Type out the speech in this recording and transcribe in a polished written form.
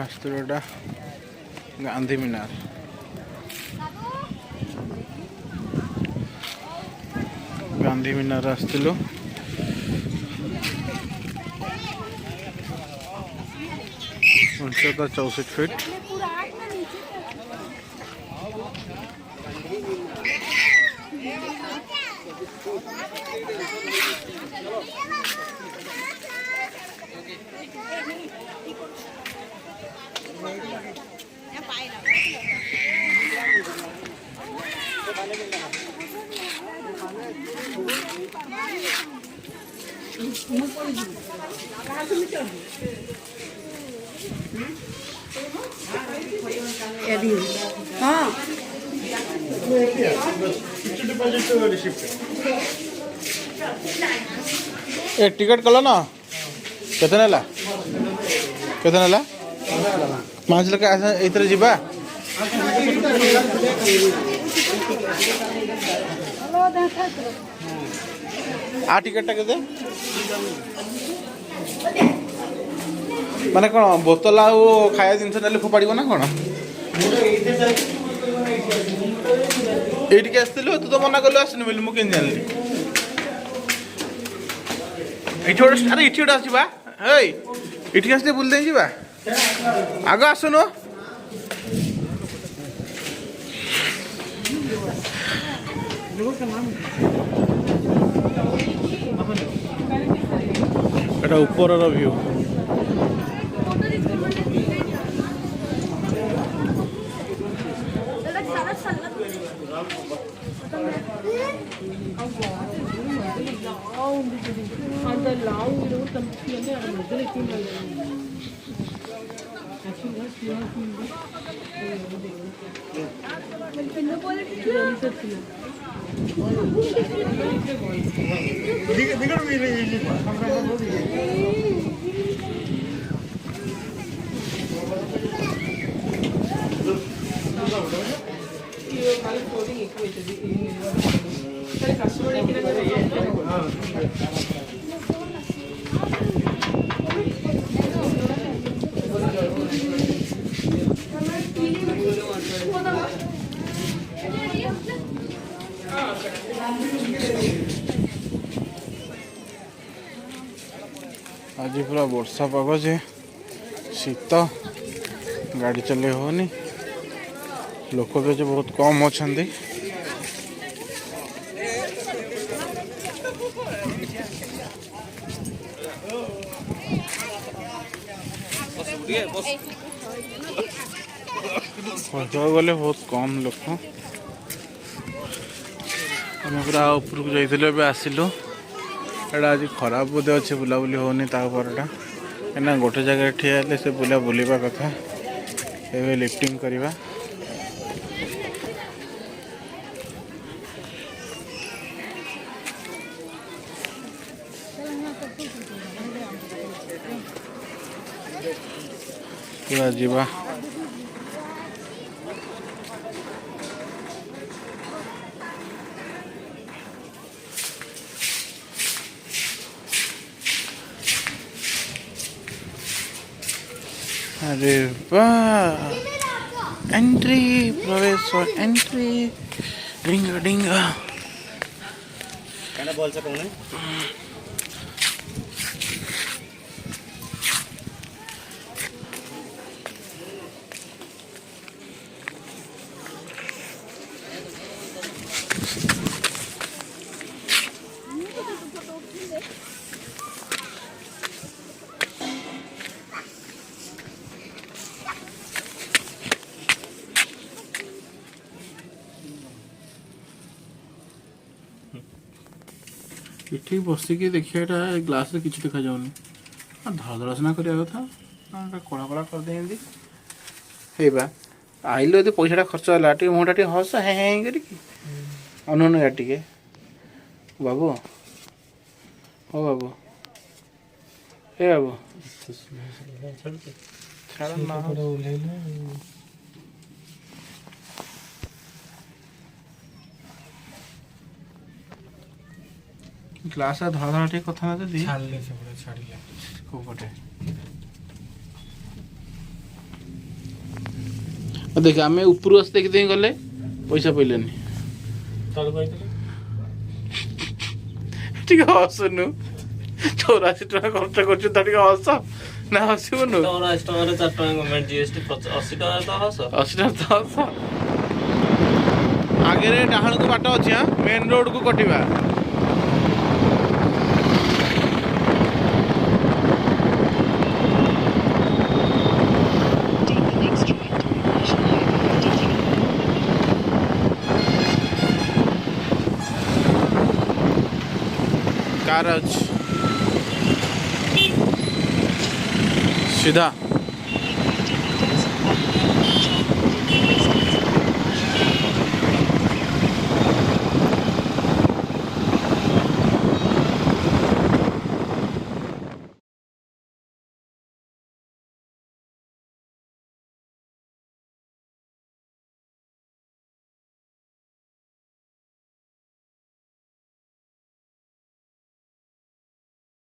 आसता गांधी मीनार गांधी मीनार आसलु 64 फीट हाँ ए टिकट कल ना केते नेला 5 लाख एथरे जीवा आ टिकट केते माने कौन बोतल आ खाया जिनस ना फोपाड़ ना कौन ये आसलु तू तो मना कलु आसनी बोली मुझे जानी अरे इटी गोटे आसवा इटी आसते बुल दे जा आग आसुन एटा ऊपर व्यू आज पूरा वर्षा पाग जे शीत गाड़ी चले होनी लोक भी आज बहुत कम अच्छा गले बहुत कम लोक आम पूरा ऊपर को जाइए आसिलु एटा आज खराब बोधे अच्छे बुलाबुली होनी तापरटा कहीं गोटे जगह ठिया से बुला बुलवा कथा ए लिफ्टिंग करवा पूरा जीवा अरे वाह एंट्री प्रवेश और एंट्री डिंगा डिंगा कहना बोल सकूं नहीं ये बसिकी देखिए ग्लास रे किसी देखा जाऊनी धड़धड़ासना करा कथा कड़ा कड़ा कर दे बा आइलो ये पैसा खर्च है मुँटा टे हस हे कर अनुन या टे बाबू हो बाबू ए बाबू ग्लास धड़ा टे कथा ना दी छाड़ले से छाड़ले को पटे देख आम उपरू आस देखी गले पैसा पइलानी ତଳୁ କହିଥିଲି टिके हसनु 84 टका खर्च करछु त टिके हस ना हसिबनु ତମର 80 ଟଙ୍କାରେ 4 ଟଙ୍କା ଗଭର୍ଣ୍ଣମେଣ୍ଟ ଜିଏସଟି 80 ଟଙ୍କା ତ ହସ 80 टका तो हस आगे रे डाहण को बाट अछि हां मेन रोड को कटिबा कार अछि सीधा